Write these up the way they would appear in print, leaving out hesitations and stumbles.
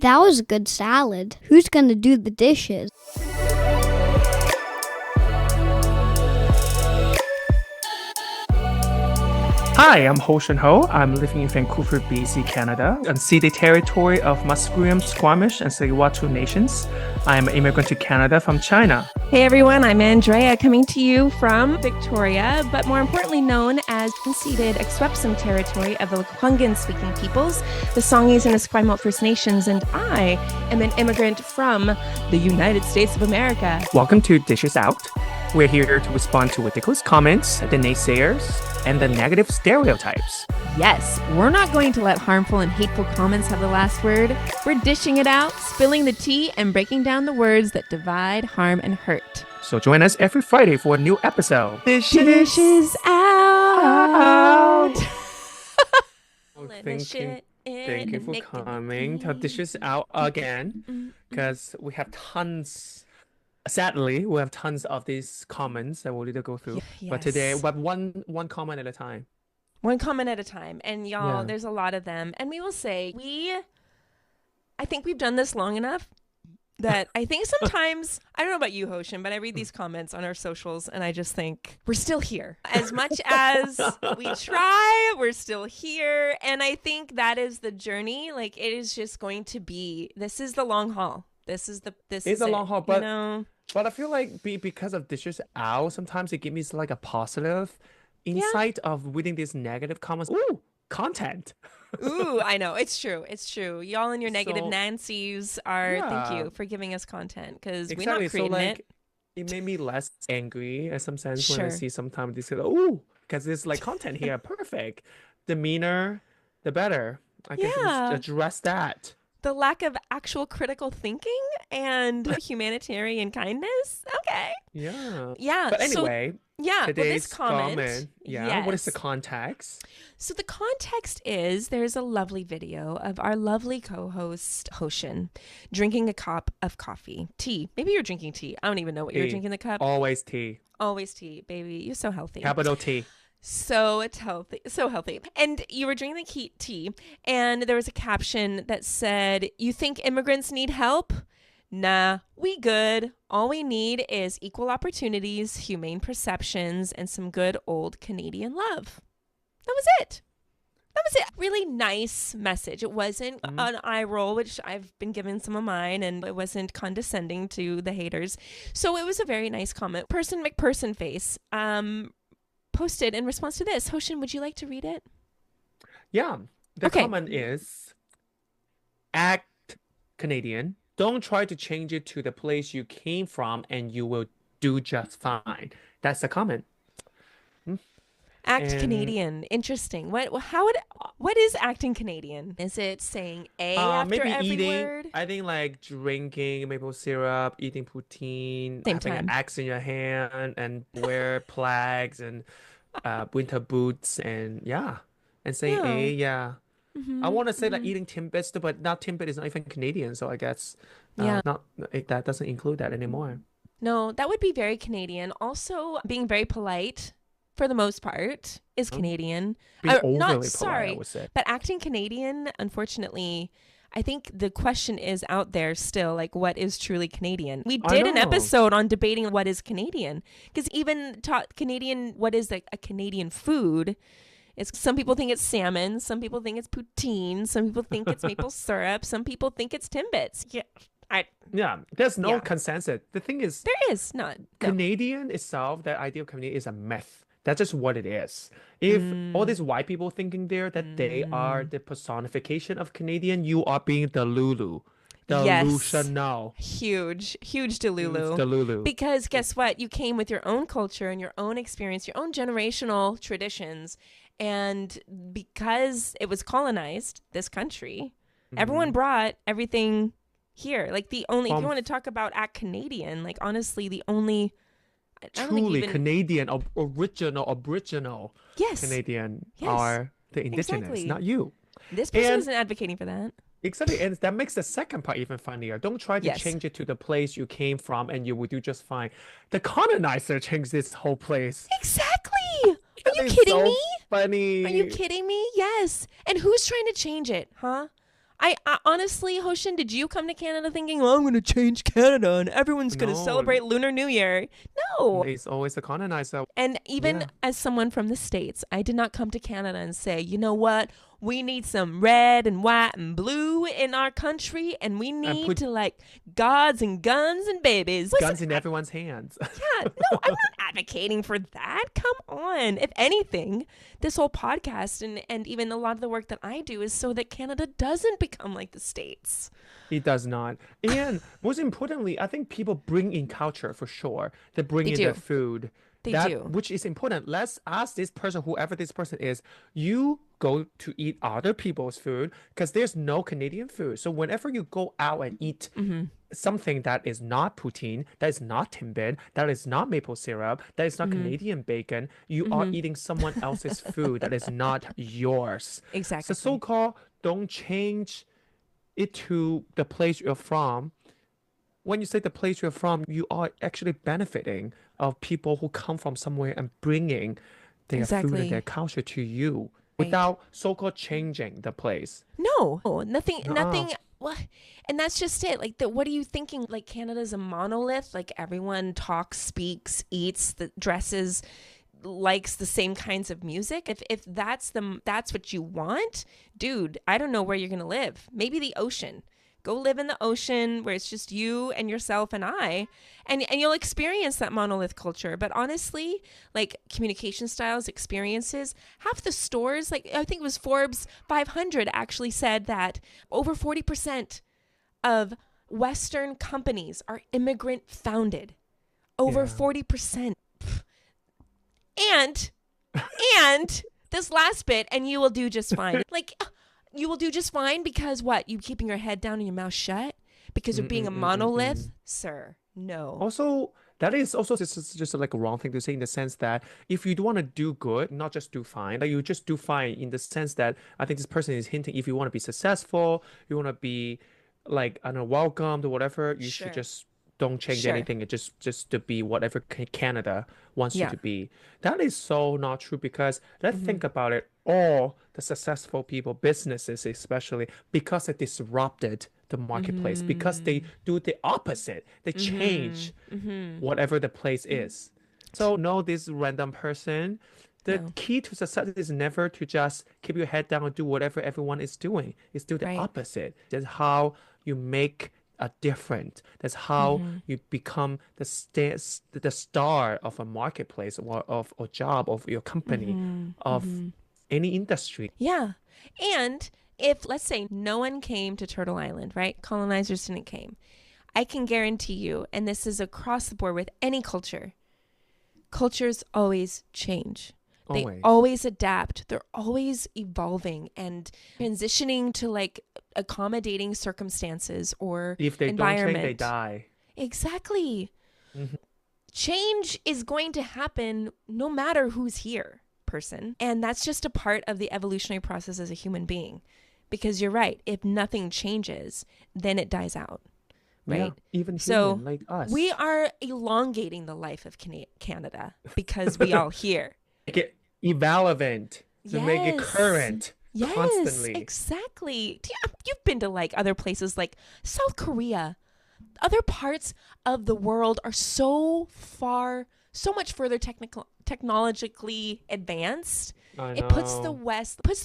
That was a good salad. Who's gonna do the dishes? Hi, I'm Ho Shin Ho. I'm living in Vancouver, BC, Canada, unceded territory of Musqueam, Squamish, and Tsleil-Waututh nations. I am an immigrant to Canada from China. Hey everyone, I'm Andrea coming to you from Victoria, but more importantly known as unceded Akwesasne territory of the Lekwungen-speaking peoples, the Songhees and Esquimalt First Nations, and I am an immigrant from the United States of America. Welcome to Dishes Out. We're here to respond to ridiculous comments, the naysayers, and the negative stereotypes. Yes, we're not going to let harmful and hateful comments have the last word. We're dishing it out, spilling the tea, and breaking down the words that divide, harm, and hurt. So join us every Friday for a new episode. Dishes out. Thank you for coming to Dishes Out again, because we have tons. Sadly, we have tons of these comments that we'll need to go through. Yes. But today, we have one comment at a time. One comment at a time. And y'all, there's a lot of them. And we will say, I think we've done this long enough that I think sometimes, I don't know about you, Hoshin, but I read these comments on our socials and I just think we're still here. As much as we try, we're still here. And I think that is the journey. Like, it is just going to be, this is the long haul. This is a long haul, but but I feel like because of Dishes Out, sometimes it gives me like a positive insight of reading these negative comments. Ooh, content. Ooh, I know. It's true. It's true. Y'all and your negative Nancy's are, thank you for giving us content, because we're not creating it. It made me less angry in some sense when I see sometimes these, ooh, because there's like content here. Perfect. The meaner, the better. I guess address that. The lack of actual critical thinking and humanitarian kindness. Okay. Yeah. Yeah. But anyway, today's this comment. What is the context? So the context is there's a lovely video of our lovely co-host Hoshin drinking a cup of tea. Maybe you're drinking tea. I don't even know what you're drinking in the cup. Always tea. Always tea, baby. You're so healthy. Capital T. So it's healthy, so healthy. And you were drinking the tea, and there was a caption that said, "You think immigrants need help? Nah, we good. All we need is equal opportunities, humane perceptions, and some good old Canadian love." That was it. Really nice message. It wasn't an eye roll, which I've been given some of mine, and it wasn't condescending to the haters. So it was a very nice comment. Person McPerson face. Posted in response to this. Hoshin, would you like to read it? Yeah. The comment is, act Canadian. Don't try to change it to the place you came from and you will do just fine. That's the comment. Act Canadian. Interesting. What is acting Canadian? Is it saying after maybe every eating, word? I think like drinking maple syrup, eating poutine, Same having time. an axe in your hand, and wear flags and winter boots, and saying I want to say like eating Timbits, but now Timbit is not even Canadian, so I guess that doesn't include that anymore. No, that would be very Canadian. Also, being very polite, for the most part, is Canadian. Being overly polite, I would say. But acting Canadian, unfortunately, I think the question is out there still, like, what is truly Canadian? We did an episode on debating what is Canadian, because even taught Canadian, what is a Canadian food? Some people think it's salmon, some people think it's poutine, some people think it's maple syrup, some people think it's Timbits. There's no consensus. The thing is, there is not. Canadian itself, that idea of Canadian is a myth. That's just what it is. If all these white people thinking there that they are the personification of Canadian, you are being Delulu. Delusional. Huge Delulu. Because guess what? You came with your own culture and your own experience, your own generational traditions. And because it was colonized, this country, everyone brought everything here. Like if you want to talk about act Canadian, like honestly, the only truly Canadian, original Canadian are the indigenous, not you. This person isn't advocating for that. Exactly, and that makes the second part even funnier. Don't try to change it to the place you came from and you will do just fine. The colonizer changed this whole place. Exactly. Are you kidding me? Funny. Are you kidding me? Yes. And who's trying to change it, huh? I honestly, Hoshin, did you come to Canada thinking, well, I'm going to change Canada and everyone's going to No. celebrate Lunar New Year? No. It's always the colonizer. And even Yeah. as someone from the States, I did not come to Canada and say, you know what? We need some red and white and blue in our country, and we need put- to like gods and guns and babies. Guns in everyone's hands. Yeah, no, I'm not advocating for that. Come on. If anything, this whole podcast and even a lot of the work that I do is so that Canada doesn't become like the States. It does not. And most importantly, I think people bring in culture for sure. They bring They in do. their food. They That- do. Which is important. Let's ask this person, whoever this person is, you go to eat other people's food because there's no Canadian food. So whenever you go out and eat something that is not poutine, that is not timbit, that is not maple syrup, that is not Canadian bacon, you are eating someone else's food that is not yours. Exactly. So so-called don't change it to the place you're from. When you say the place you're from, you are actually benefiting of people who come from somewhere and bringing their food Exactly. and their culture to you Right. without so-called changing the place. No, nothing. Nuh-uh. What? And that's just it. Like, what are you thinking? Like, Canada's a monolith. Like, everyone talks, speaks, eats, dresses, likes the same kinds of music. If that's what you want, dude, I don't know where you're gonna live. Maybe the ocean. Go live in the ocean where it's just you and yourself and I, and you'll experience that monolith culture. But honestly, like communication styles, experiences, half the stores, like I think it was Forbes 500 actually said that over 40% of Western companies are immigrant founded. Over Yeah. 40%. And this last bit, and you will do just fine. Like, you will do just fine because what? You keeping your head down and your mouth shut? Because you're being a monolith? Sir, no. Also, that is also just like a wrong thing to say in the sense that if you do want to do good, not just do fine, like you just do fine in the sense that I think this person is hinting if you want to be successful, you want to be like, I don't know, welcomed or whatever, you Sure. should just don't change Sure. anything. It just to be whatever Canada wants you Yeah. to be. That is so not true because let's think about it. All the successful people, businesses especially, because they disrupted the marketplace, because they do the opposite. They change whatever the place is. So no, this random person, the No. key to success is never to just keep your head down and do whatever everyone is doing. It's do the Right. opposite. That's how you make a difference. That's how you become the star of a marketplace or of a job of your company, of any industry. Yeah. And if, let's say, no one came to Turtle Island, right? Colonizers didn't came. I can guarantee you, and this is across the board with any culture, cultures always change. They Always. always adapt. They're always evolving and transitioning to like accommodating circumstances or If they don't environment. change, they die. Exactly. Change is going to happen no matter who's here, person. And that's just a part of the evolutionary process as a human being. Because you're right. If nothing changes, then it dies out. Right? Yeah, even So human like us. we are elongating the life of Canada because we all here. Make it irrelevant, to make it Yes. current Yes, constantly. exactly. You've been to like other places like South Korea. Other parts of the world are so much further technologically advanced. I It puts know. the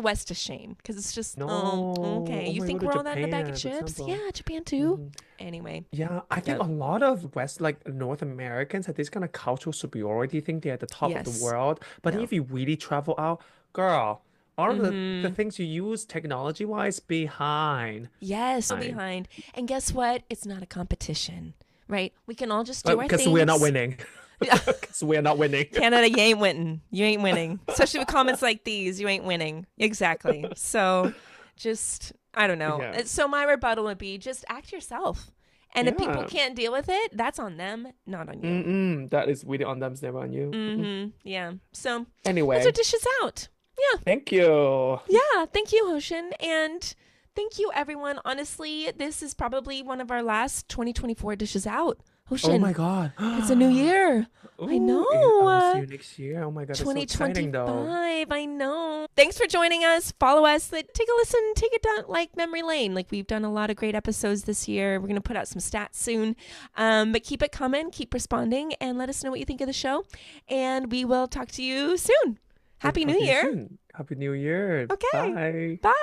West to shame because it's just No. okay. Oh You my think God, we're all that in a bag of Japan, for chips? example. Yeah, Japan too. Anyway, Yeah, I think Yep. a lot of like North Americans have this kind of cultural superiority thing. They're at the top of Yes. the world. But No. if you really travel out, girl, all of the things you use technology-wise behind. yes, so Fine. behind. And guess what? It's not a competition, right? We can all just do our Because things. we're not winning. Because we're not winning. Canada, you ain't winning. You ain't winning. Especially with comments like these, you ain't winning. Exactly. So just, I don't know. Yeah. So my rebuttal would be just act yourself. And if people Yeah. can't deal with it, that's on them, not on you. That is really on them, never on you. Yeah. So Anyway, those are dishes out. Yeah. thank you. Yeah. Thank you, Hoshin. And thank you, everyone. Honestly, this is probably one of our last 2024 dishes out. Ocean. Oh my God. It's a new year. I know. I'll see you next year. Oh my God, that's so exciting though. 2025. I know. Thanks for joining us. Follow us. Take a listen. Take it down like memory lane. Like, we've done a lot of great episodes this year. We're going to put out some stats soon. But keep it coming. Keep responding and let us know what you think of the show. And we will talk to you soon. Happy New Year. Happy New Year. Okay. Bye. Bye.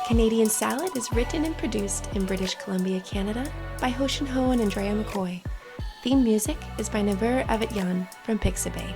Canadian Salad is written and produced in British Columbia, Canada by Hoshin Ho and Andrea McCoy. Theme music is by Naver Avidyan from Pixabay.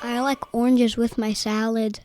I like oranges with my salad.